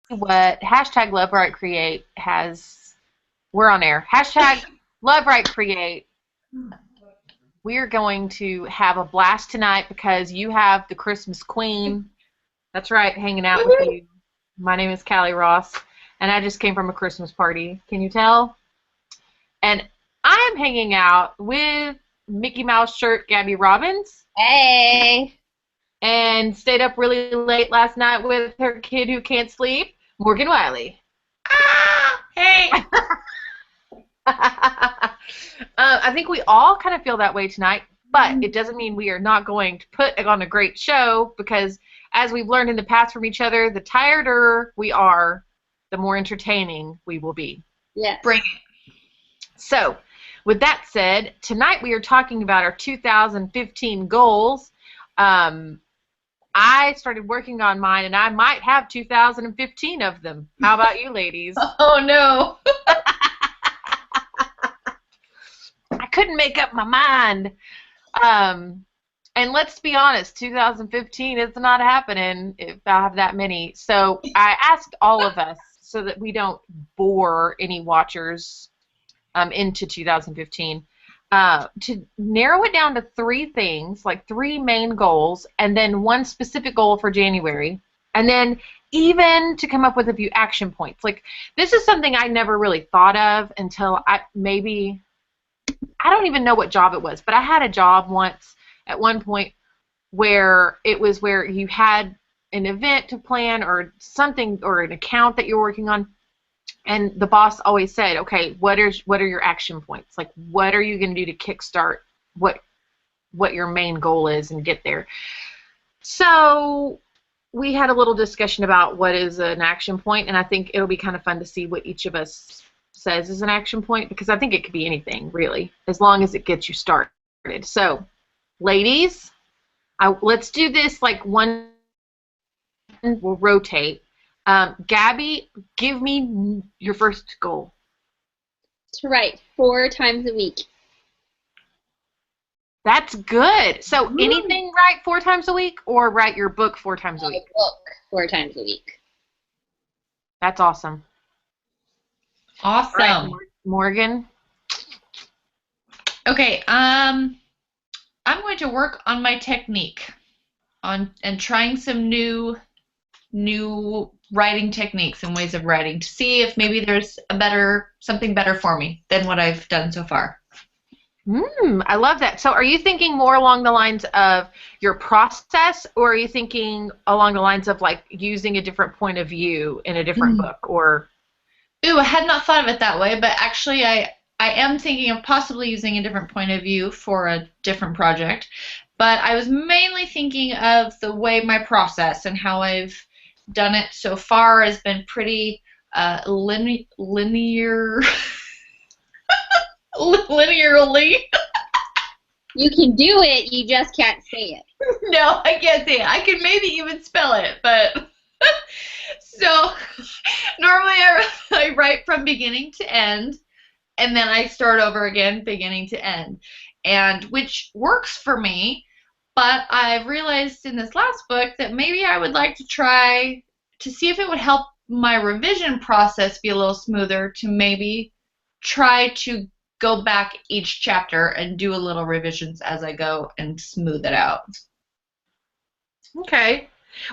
what hashtag Love Right Create has. We're on air. Hashtag Love Right Create. We're going to have a blast tonight because you have the Christmas Queen. That's right, hanging out with you. My name is Kallie Ross, and I just came from a Christmas party. Can you tell? And I'm hanging out with Mickey Mouse shirt Gaby Robbins. Hey. And stayed up really late last night with her kid who can't sleep, Morgan Wylie. Ah, hey. I think we all kind of feel that way tonight, but it doesn't mean we are not going to put on a great show because, as we've learned in the past from each other, the tireder we are, the more entertaining we will be. Yes. Bring it. So, with that said, tonight we are talking about our 2015 goals. I started working on mine, and I might have 2015 of them. How about you, ladies? Oh, no. I couldn't make up my mind. And let's be honest, 2015 is not happening if I have that many. So I asked all of us so that we don't bore any watchers into 2015 to narrow it down to 3 things, like 3 main goals, and then 1 specific goal for January, and then even to come up with a few action points. Like, this is something I never really thought of until I don't even know what job it was, but I had a job once at one point where it was where you had an event to plan or something or an account that you're working on. And the boss always said, okay, what are your action points? Like, what are you going to do to kickstart what your main goal is and get there? So we had a little discussion about what is an action point, and I think it'll be kind of fun to see what each of us says is an action point, because I think it could be anything, really, as long as it gets you started. So, ladies, let's do this like one. We'll rotate. Gaby, give me your first goal. To write 4 times a week. That's good. So anything write 4 times a week, or write your book 4 times a week? Book 4 times a week. That's awesome. Awesome. Right, Morgan? Okay, I'm going to work on my technique and trying some new writing techniques and ways of writing to see if maybe there's something better for me than what I've done so far. I love that. So are you thinking more along the lines of your process, or are you thinking along the lines of like using a different point of view in a different book? Or Ooh, I had not thought of it that way, but actually I am thinking of possibly using a different point of view for a different project. But I was mainly thinking of the way my process and how I've done it so far has been pretty linear. Linearly. You can do it, you just can't say it. No, I can't say it. I can maybe even spell it, but so normally I write from beginning to end, and then I start over again, beginning to end, and which works for me. But I've realized in this last book that maybe I would like to try to see if it would help my revision process be a little smoother, to maybe try to go back each chapter and do a little revisions as I go and smooth it out. okay.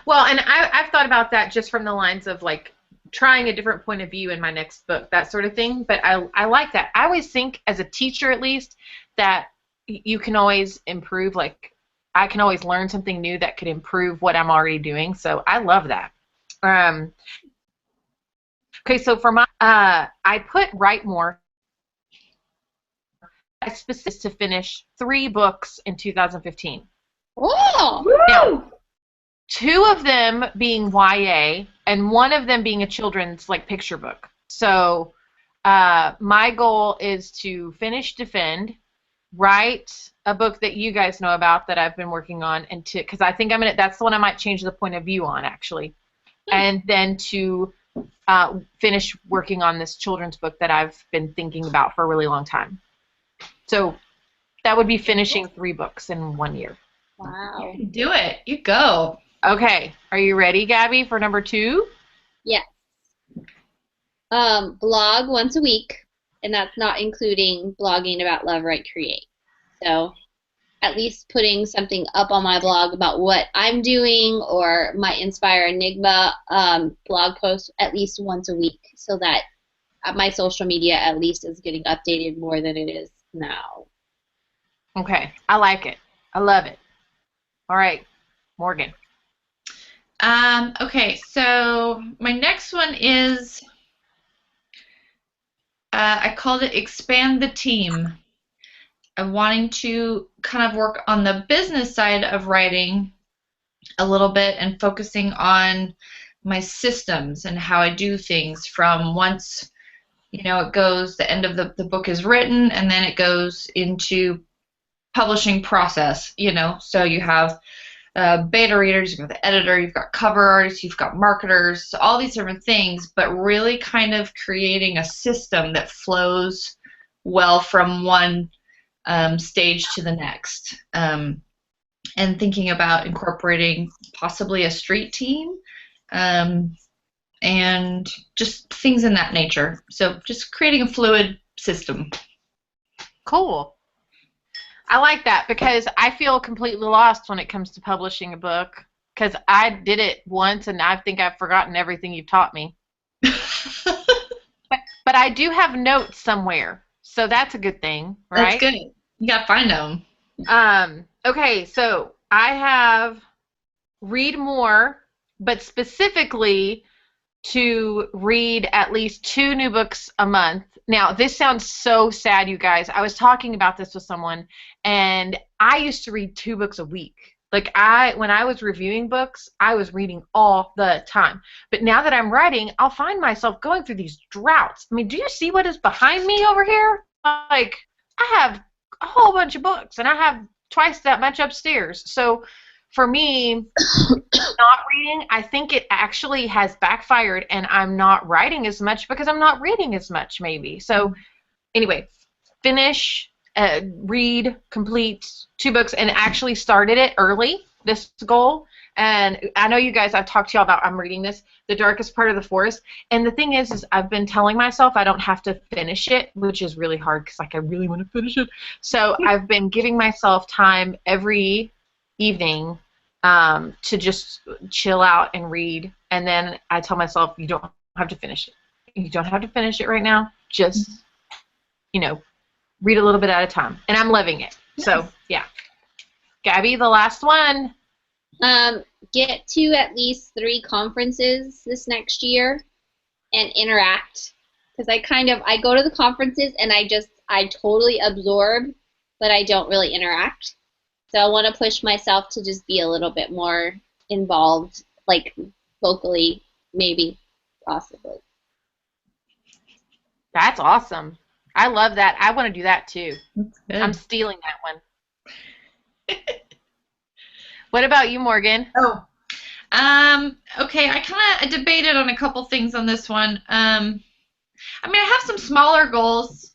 Well, and I've thought about that just from the lines of like trying a different point of view in my next book, that sort of thing. But I like that. I always think, as a teacher at least, that you can always improve. Like, I can always learn something new that could improve what I'm already doing. So I love that. Okay, so for my, I put write more. I specifically to finish 3 books in 2015. Oh! Now, 2 of them being YA, and 1 of them being a children's like picture book. So my goal is to finish Defend, write a book that you guys know about that I've been working on, and because I think that's the one I might change the point of view on, actually, and then to finish working on this children's book that I've been thinking about for a really long time. So that would be finishing 3 books in 1 year. Wow. You can do it. You go. Okay, are you ready, Gaby, for number 2? Yes. Blog once a week, and that's not including blogging about Love, Write, Create. So at least putting something up on my blog about what I'm doing or my Inspire Enigma blog post at least once a week so that my social media at least is getting updated more than it is now. Okay. I like it. I love it. All right. Morgan. Okay, so my next one is I called it Expand the Team. I'm wanting to kind of work on the business side of writing a little bit and focusing on my systems and how I do things from once, it goes, the end of the book is written, and then it goes into publishing process, so you have beta readers, you've got the editor, you've got cover artists, you've got marketers, all these different things, but really kind of creating a system that flows well from one stage to the next, and thinking about incorporating possibly a street team, and just things in that nature. So just creating a fluid system. Cool. I like that because I feel completely lost when it comes to publishing a book because I did it once and I think I've forgotten everything you've taught me. But I do have notes somewhere, so that's a good thing, right? That's good. You gotta find them. Okay, so I have read more, but specifically to read at least 2 new books a month. Now, this sounds so sad, you guys. I was talking about this with someone, and I used to read 2 books a week. Like, when I was reviewing books, I was reading all the time. But now that I'm writing, I'll find myself going through these droughts. I mean, do you see what is behind me over here? Like, I have a whole bunch of books, and I have twice that much upstairs. So for me, not reading, I think it actually has backfired, and I'm not writing as much because I'm not reading as much, maybe. So anyway, read, complete 2 books, and actually started it early, this goal. And I know you guys, I've talked to y'all about I'm reading this, The Darkest Part of the Forest. And the thing is I've been telling myself I don't have to finish it, which is really hard because I really want to finish it. So I've been giving myself time every evening to just chill out and read. And then I tell myself, you don't have to finish it. You don't have to finish it right now. Just, read a little bit at a time. And I'm loving it. Nice. So, yeah. Gaby, the last one. Get to at least 3 conferences this next year and interact. Because I go to the conferences and I totally absorb, but I don't really interact. So I want to push myself to just be a little bit more involved, like vocally, maybe, possibly. That's awesome. I love that. I want to do that too. I'm stealing that one. What about you, Morgan? Oh, okay. I debated on a couple things on this one. I have some smaller goals.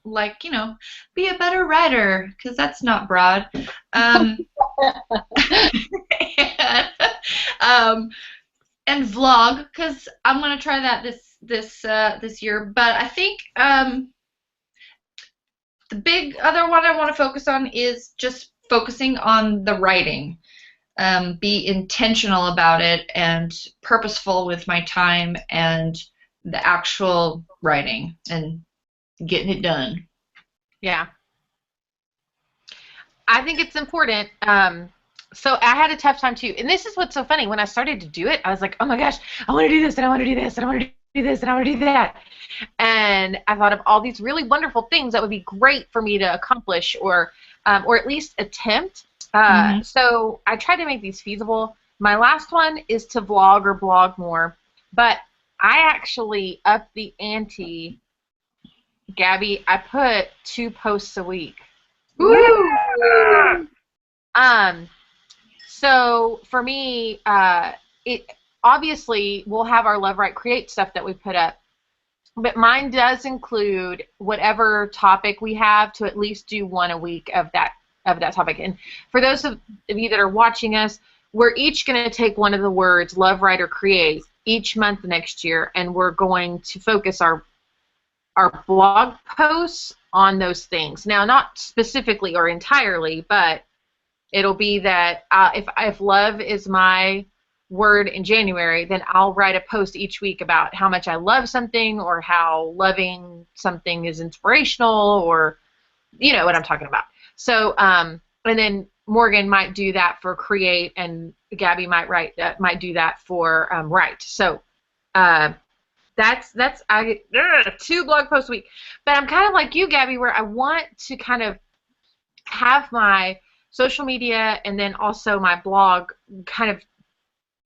Like, be a better writer, because that's not broad. And vlog, because I'm gonna try that this year. But I think the big other one I want to focus on is just focusing on the writing. Be intentional about it and purposeful with my time and the actual writing and getting it done. Yeah. I think it's important. So I had a tough time too. And this is what's so funny. When I started to do it, I was like, oh my gosh, I want to do this, and I want to do this, and I want to do this, and I want to do that. And I thought of all these really wonderful things that would be great for me to accomplish or at least attempt. So I tried to make these feasible. My last one is to vlog or blog more. But I actually upped the ante. Gaby, I put 2 posts a week. Woo! So for me, it obviously we'll have our Love, Write, Create stuff that we put up, but mine does include whatever topic we have to at least do 1 a week of that topic. And for those of you that are watching us, we're each going to take one of the words Love, Write, or Create, each month next year, and we're going to focus our blog posts on those things. Now, not specifically or entirely, but it'll be that if love is my word in January, then I'll write a post each week about how much I love something or how loving something is inspirational, or you know what I'm talking about. So, and then Morgan might do that for create, and Gaby might do that for write. So, that's 2 blog posts a week. But I'm kind of like you, Gaby, where I want to kind of have my social media and then also my blog kind of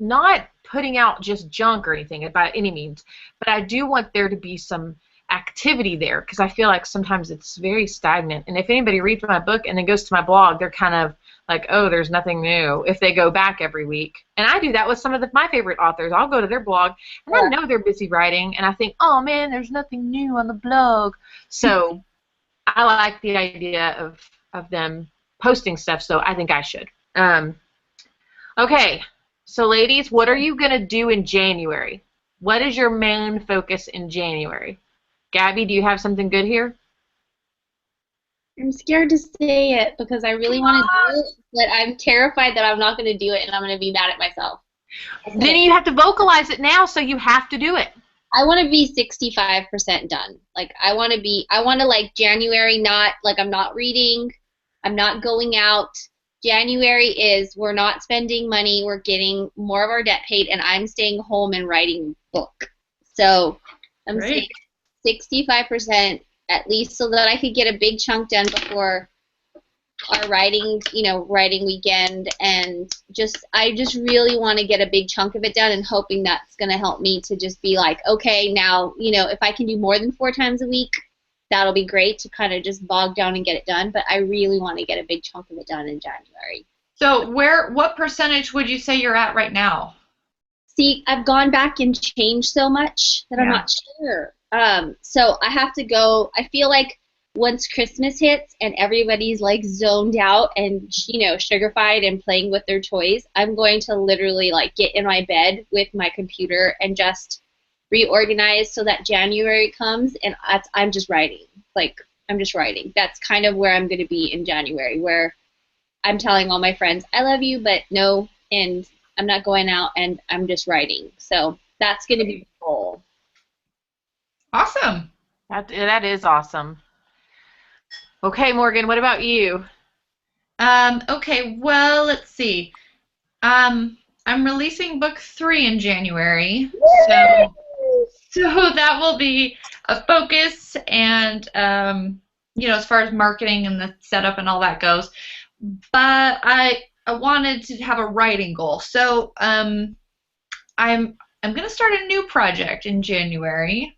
not putting out just junk or anything by any means, but I do want there to be some activity there, because I feel like sometimes it's very stagnant. And if anybody reads my book and then goes to my blog, they're kind of like, oh, there's nothing new, if they go back every week. And I do that with some of my favorite authors. I'll go to their blog, and I know they're busy writing, and I think, oh, man, there's nothing new on the blog. So I like the idea of them posting stuff, so I think I should. Okay, so ladies, what are you going to do in January? What is your main focus in January? Gaby, do you have something good here? I'm scared to say it because I really want to do it, but I'm terrified that I'm not going to do it and I'm going to be mad at myself. Then you have to vocalize it now, so you have to do it. I want to be 65% done. Like, I want to like January, not like I'm not reading, I'm not going out. January is we're not spending money, we're getting more of our debt paid, and I'm staying home and writing a book. So I'm saying 65% at least, so that I could get a big chunk done before our writing weekend, and I just really want to get a big chunk of it done, and hoping that's going to help me to just be like, okay, now, if I can do more than 4 times a week, that'll be great to kind of just bog down and get it done, but I really want to get a big chunk of it done in January. So what percentage would you say you're at right now? See, I've gone back and changed so much that I'm not sure. So I have to go. I feel like once Christmas hits and everybody's like zoned out and sugarfied and playing with their toys, I'm going to literally like get in my bed with my computer and just reorganize so that January comes and I'm just writing. Like, I'm just writing. That's kind of where I'm going to be in January, where I'm telling all my friends I love you, but no, and I'm not going out, and I'm just writing. So that's going to be the goal. Awesome. That is awesome. Okay, Morgan, what about you? Okay, well, let's see. I'm releasing book 3 in January, so that will be a focus, and as far as marketing and the setup and all that goes. But I wanted to have a writing goal, so I'm going to start a new project in January.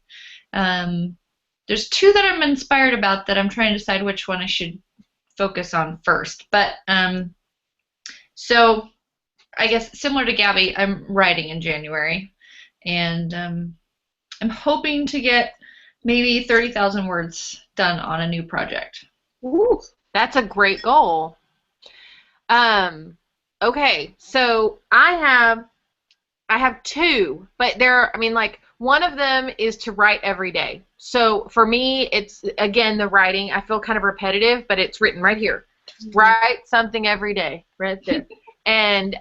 There's 2 that I'm inspired about that I'm trying to decide which one I should focus on first. But so I guess similar to Gaby, I'm writing in January, and I'm hoping to get maybe 30,000 words done on a new project. Ooh, that's a great goal. Okay, so I have 2, but one of them is to write every day. So for me, it's, again, the writing. I feel kind of repetitive, but it's written right here. Mm-hmm. Write something every day, right there. And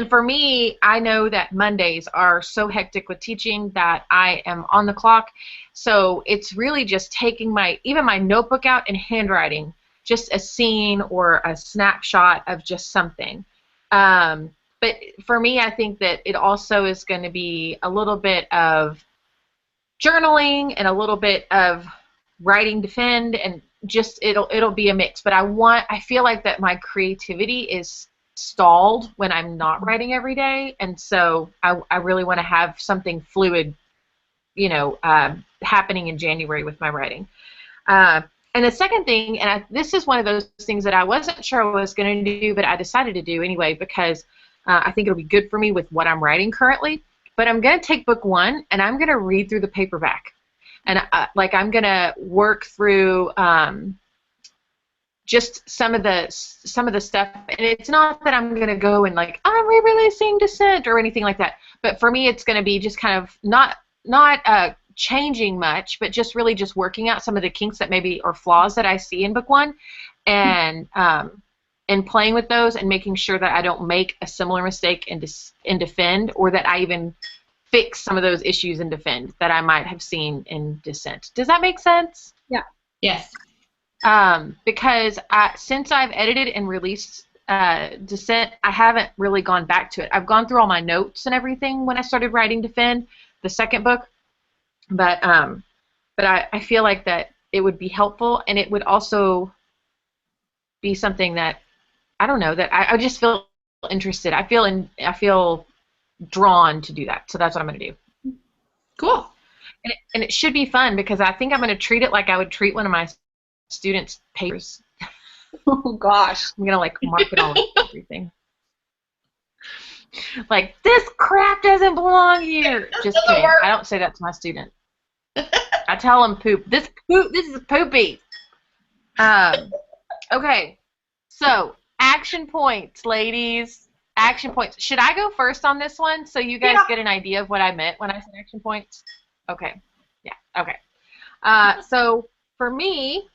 for me, I know that Mondays are so hectic with teaching that I am on the clock. So it's really just taking even my notebook out and handwriting just a scene or a snapshot of just something. But for me, I think that it also is going to be a little bit of journaling and a little bit of writing defend, and just it'll be a mix. But I feel like that my creativity is stalled when I'm not writing every day, and so I really want to have something fluid, happening in January with my writing. And the second thing, and this is one of those things that I wasn't sure I was going to do, but I decided to do anyway because I think it'll be good for me with what I'm writing currently. But I'm going to take book 1 and I'm going to read through the paperback, and I'm going to work through just some of the stuff, and it's not that I'm going to go and like I'm re-releasing Descent or anything like that, but for me it's going to be just kind of not changing much, but just really just working out some of the kinks that maybe or flaws that I see in book one, and playing with those and making sure that I don't make a similar mistake in Defend, or that I even fix some of those issues in Defend that I might have seen in Descent. Does that make sense? Yeah. Yes. Because since I've edited and released Descent, I haven't really gone back to it. I've gone through all my notes and everything when I started writing Defend, the second book, but I feel like that it would be helpful, and it would also be something that I don't know, that I just feel interested. I feel drawn to do that, so that's what I'm going to do. Cool. And it should be fun, because I think I'm going to treat it like I would treat one of my students' papers. Oh gosh. I'm going to like mark it all and everything. Like, this crap doesn't belong here. Just kidding. Work. I don't say that to my student. I tell them poop. This is poopy. Okay. So, action points, ladies. Action points. Should I go first on this one so you guys get an idea of what I meant when I said action points? Okay. Yeah. Okay. So, for me,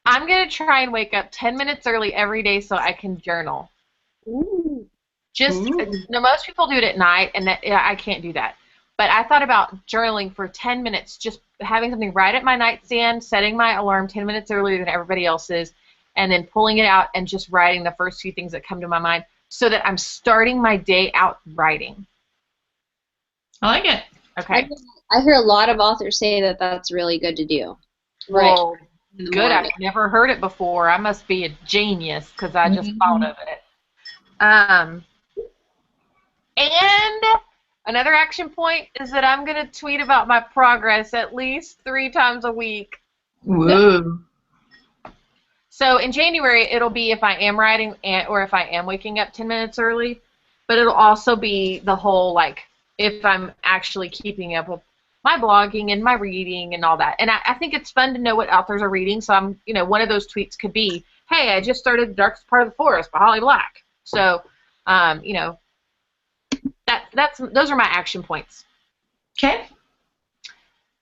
I'm going to try and wake up 10 minutes early every day so I can journal. Ooh. Most people do it at night, and I can't do that. But I thought about journaling for 10 minutes, just having something right at my nightstand, setting my alarm 10 minutes earlier than everybody else's, and then pulling it out and just writing the first few things that come to my mind, so that I'm starting my day out writing. I like it. Okay. I hear a lot of authors say that that's really good to do. Well, in the good. morning. I've never heard it before. I must be a genius because I just thought of it. And another action point is that I'm going to tweet about my progress at least 3 times a week. Whoa. So in January, it'll be if I am writing or if I am waking up 10 minutes early, but it'll also be the whole, like, if I'm actually keeping up with my blogging and my reading and all that. And I think it's fun to know what authors are reading, so I'm, one of those tweets could be, hey, I just started The Darkest Part of the Forest by Holly Black. So, those are my action points. Okay.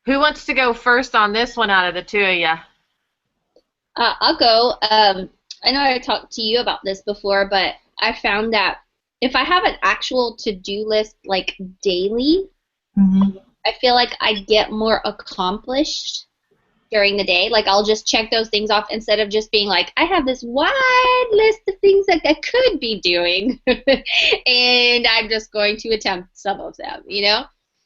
Who wants to go first on this one out of the two of you? I'll go. I know I talked to you about this before, but I found that if I have an actual to-do list, like daily, I feel like I get more accomplished during the day. Like, I'll just check those things off instead of just being like, I have this wide list of things that I could be doing, and I'm just going to attempt some of them,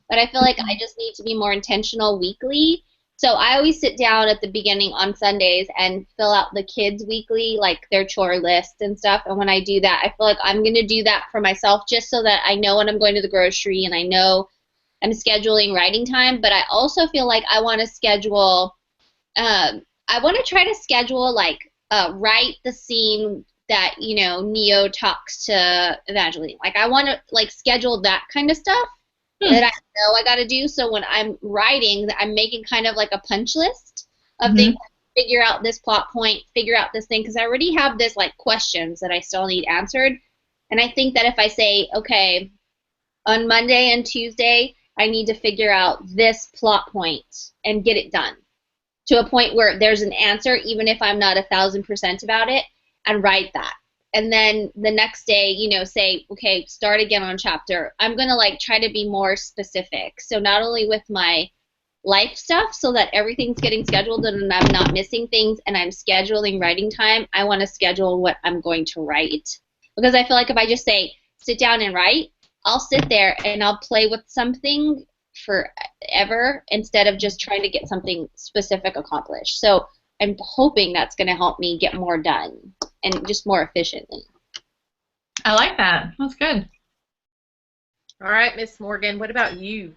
But I feel like I just need to be more intentional weekly. So I always sit down at the beginning on Sundays and fill out the kids' weekly, like their chore list and stuff. And when I do that, I feel like I'm going to do that for myself just so that I know when I'm going to the grocery and I know I'm scheduling writing time. But I also feel like I want to schedule, I want to try to schedule, like, write the scene that, Neo talks to Evangeline. Like, I want to, like, schedule that kind of stuff. That I know I got to do, so when I'm writing, I'm making kind of like a punch list of things, figure out this plot point, figure out this thing, because I already have this, like, questions that I still need answered, and I think that if I say, okay, on Monday and Tuesday, I need to figure out this plot point and get it done to a point where there's an answer, even if I'm not 1,000% about it, and write that. And then the next day, say, okay, start again on chapter. I'm going to, like, try to be more specific. So not only with my life stuff so that everything's getting scheduled and I'm not missing things and I'm scheduling writing time, I want to schedule what I'm going to write. Because I feel like if I just say, sit down and write, I'll sit there and I'll play with something forever instead of just trying to get something specific accomplished. So I'm hoping that's going to help me get more done and just more efficiently. I like that. That's good. All right, Miss Morgan, what about you?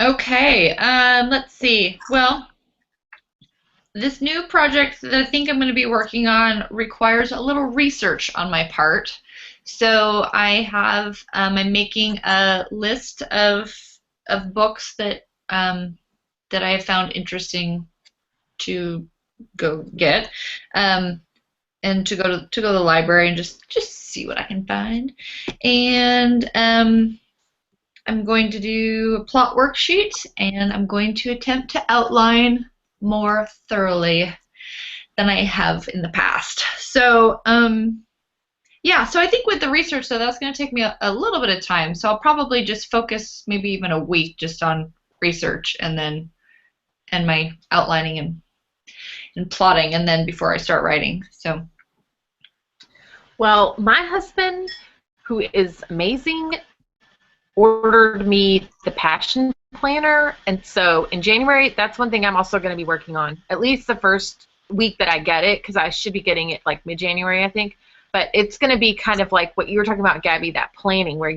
Okay, let's see. Well, this new project that I think I'm going to be working on requires a little research on my part. So I'm making a list of books that I have found interesting to go get, and to go to the library and just see what I can find. And I'm going to do a plot worksheet, and I'm going to attempt to outline more thoroughly than I have in the past. So, yeah, so I think with the research, though, that's going to take me a little bit of time. So I'll probably just focus maybe even a week just on research and my outlining and plotting, and then before I start writing. So. Well, my husband, who is amazing, ordered me the Passion Planner, and so in January, that's one thing I'm also going to be working on, at least the first week that I get it, because I should be getting it like mid-January, I think. But it's going to be kind of like what you were talking about, Gabby, that planning where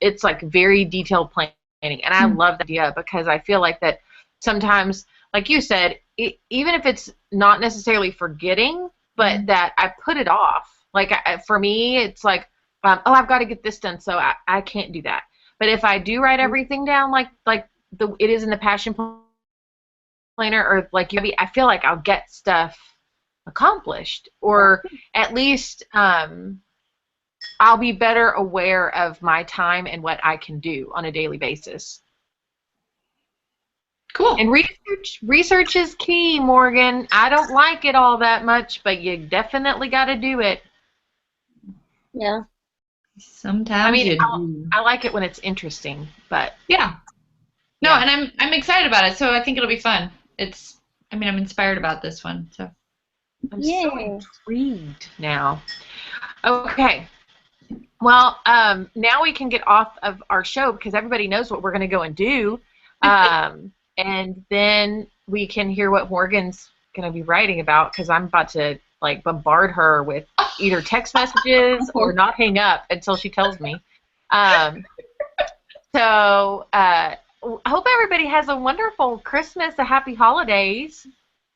it's like very detailed planning, and I love the idea because I feel like that sometimes, like you said, even if it's not necessarily forgetting, but that I put it off. Like for me, it's like, oh, I've got to get this done, so I can't do that. But if I do write everything down like it is in the Passion Planner, or like I feel like I'll get stuff accomplished, or at least I'll be better aware of my time and what I can do on a daily basis. Cool. And research is key, Morgan. I don't like it all that much, but you definitely got to do it. Yeah. Sometimes I mean, I like it when it's interesting, but yeah. No, yeah. And I'm excited about it, so I think it'll be fun. I'm inspired about this one, so. I'm so intrigued now. Okay. Well, now we can get off of our show because everybody knows what we're going to go and do. And then we can hear what Morgan's going to be writing about, because I'm about to like bombard her with either text messages or not hang up until she tells me. So I hope everybody has a wonderful Christmas, a happy holidays.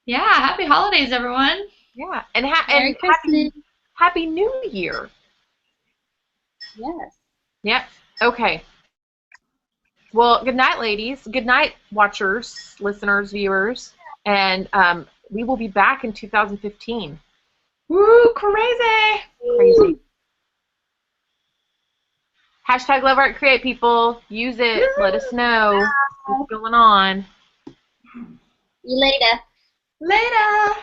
Yeah, happy holidays, everyone. Yeah, and happy New Year. Yes. Yep. Okay. Well, good night, ladies. Good night, watchers, listeners, viewers. And we will be back in 2015. Woo, crazy. Crazy. Hashtag Love Art Create, people. Use it. Let us know what's going on. See you later. Later.